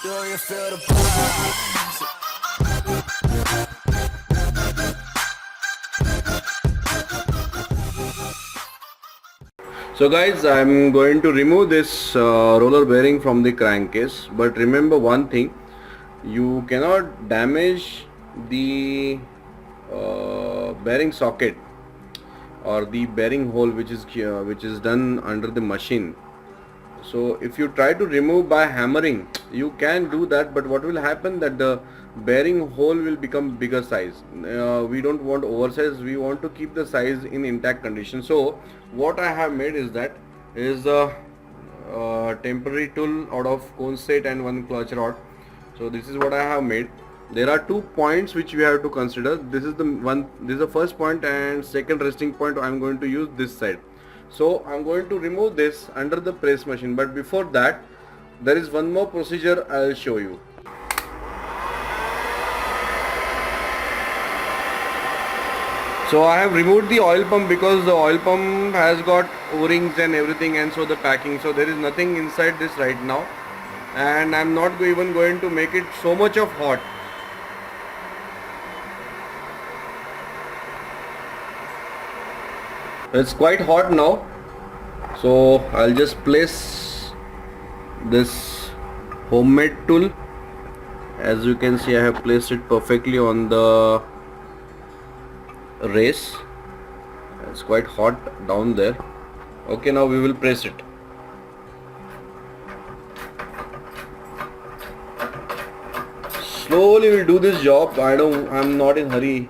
Do you feel the vibes? So guys, I'm going to remove this roller bearing from the crankcase, but remember one thing, you cannot damage the bearing socket or the bearing hole which is done under the machine. So if you try to remove by hammering, you can do that, but what will happen that the bearing hole will become bigger size. We don't want oversize, we want to keep the size in intact condition. So what I have made is a temporary tool out of cone set and one clutch rod. So this is what I have made. There are 2 points which we have to consider. This is the first point, and second resting point I am going to use this side. So I'm going to remove this under the press machine, but before that there is one more procedure I'll show you. So I have removed the oil pump because the oil pump has got O-rings and everything, and so the packing, so there is nothing inside this right now, and I'm not even going to make it so much of hot. It's quite hot now, so I'll just place this homemade tool. As you can see, I have placed it perfectly on the race. It's quite hot down there. Okay, now we will press it. Slowly we'll do this job. I'm not in hurry.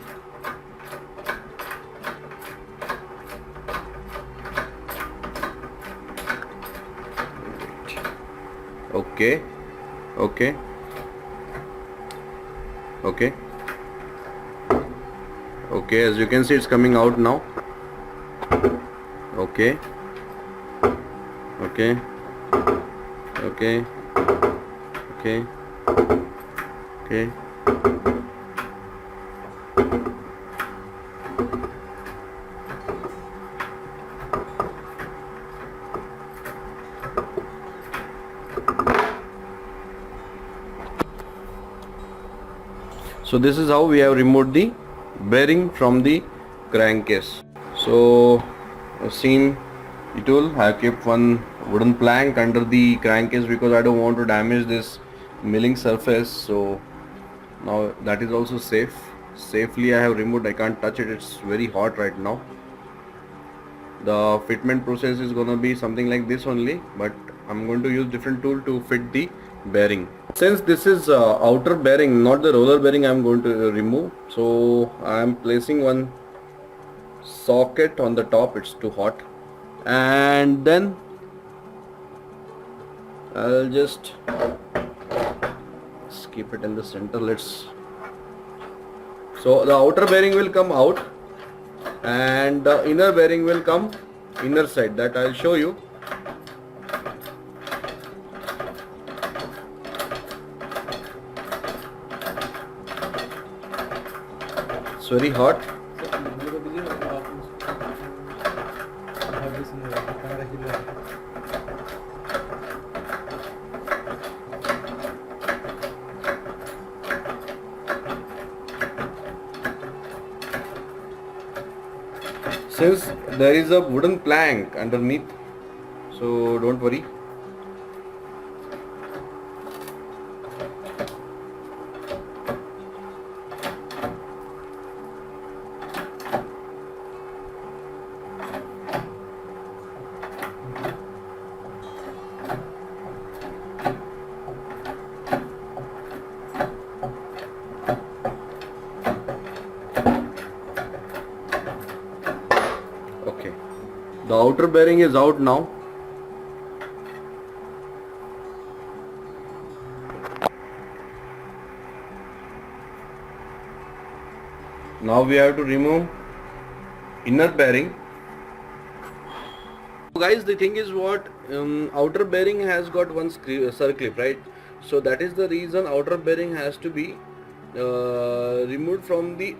Okay, okay, okay, okay, as you can see it's coming out now. Okay, okay, okay, okay, okay. So this is how we have removed the bearing from the crankcase. So seen it will I have kept one wooden plank under the crankcase because I don't want to damage this milling surface. So now that is also safely I have removed. I can't touch it, it's very hot right now. The fitment process is gonna be something like this only, but I'm going to use different tool to fit the bearing. Since this is outer bearing, not the roller bearing, I'm going to remove. So I'm placing one socket on the top, it's too hot, and then I'll just keep it in the center. So the outer bearing will come out and the inner bearing will come inner side, that I'll show you. It's very hot. Since there is a wooden plank underneath, so don't worry. Okay, the outer bearing is out now. Now we have to remove inner bearing. Guys, the thing is what, outer bearing has got one circlip, right? So that is the reason outer bearing has to be removed from the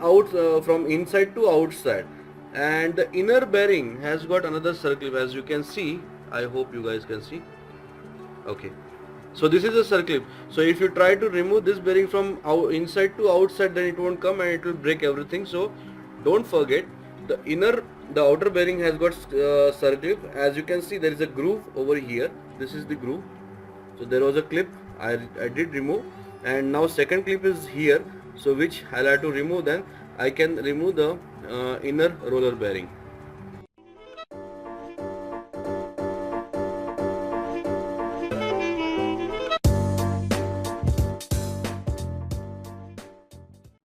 from inside to outside, and the inner bearing has got another circlip, as you can see. I hope you guys can see. Okay, So this is a circlip. So if you try to remove this bearing from inside to outside, then it won't come and it will break everything. So don't forget, the outer bearing has got circlip. As you can see, there is a groove over here. This is the groove. So there was a clip I did remove, and now second clip is here. So which I'll have to remove. Then I can remove the inner roller bearing.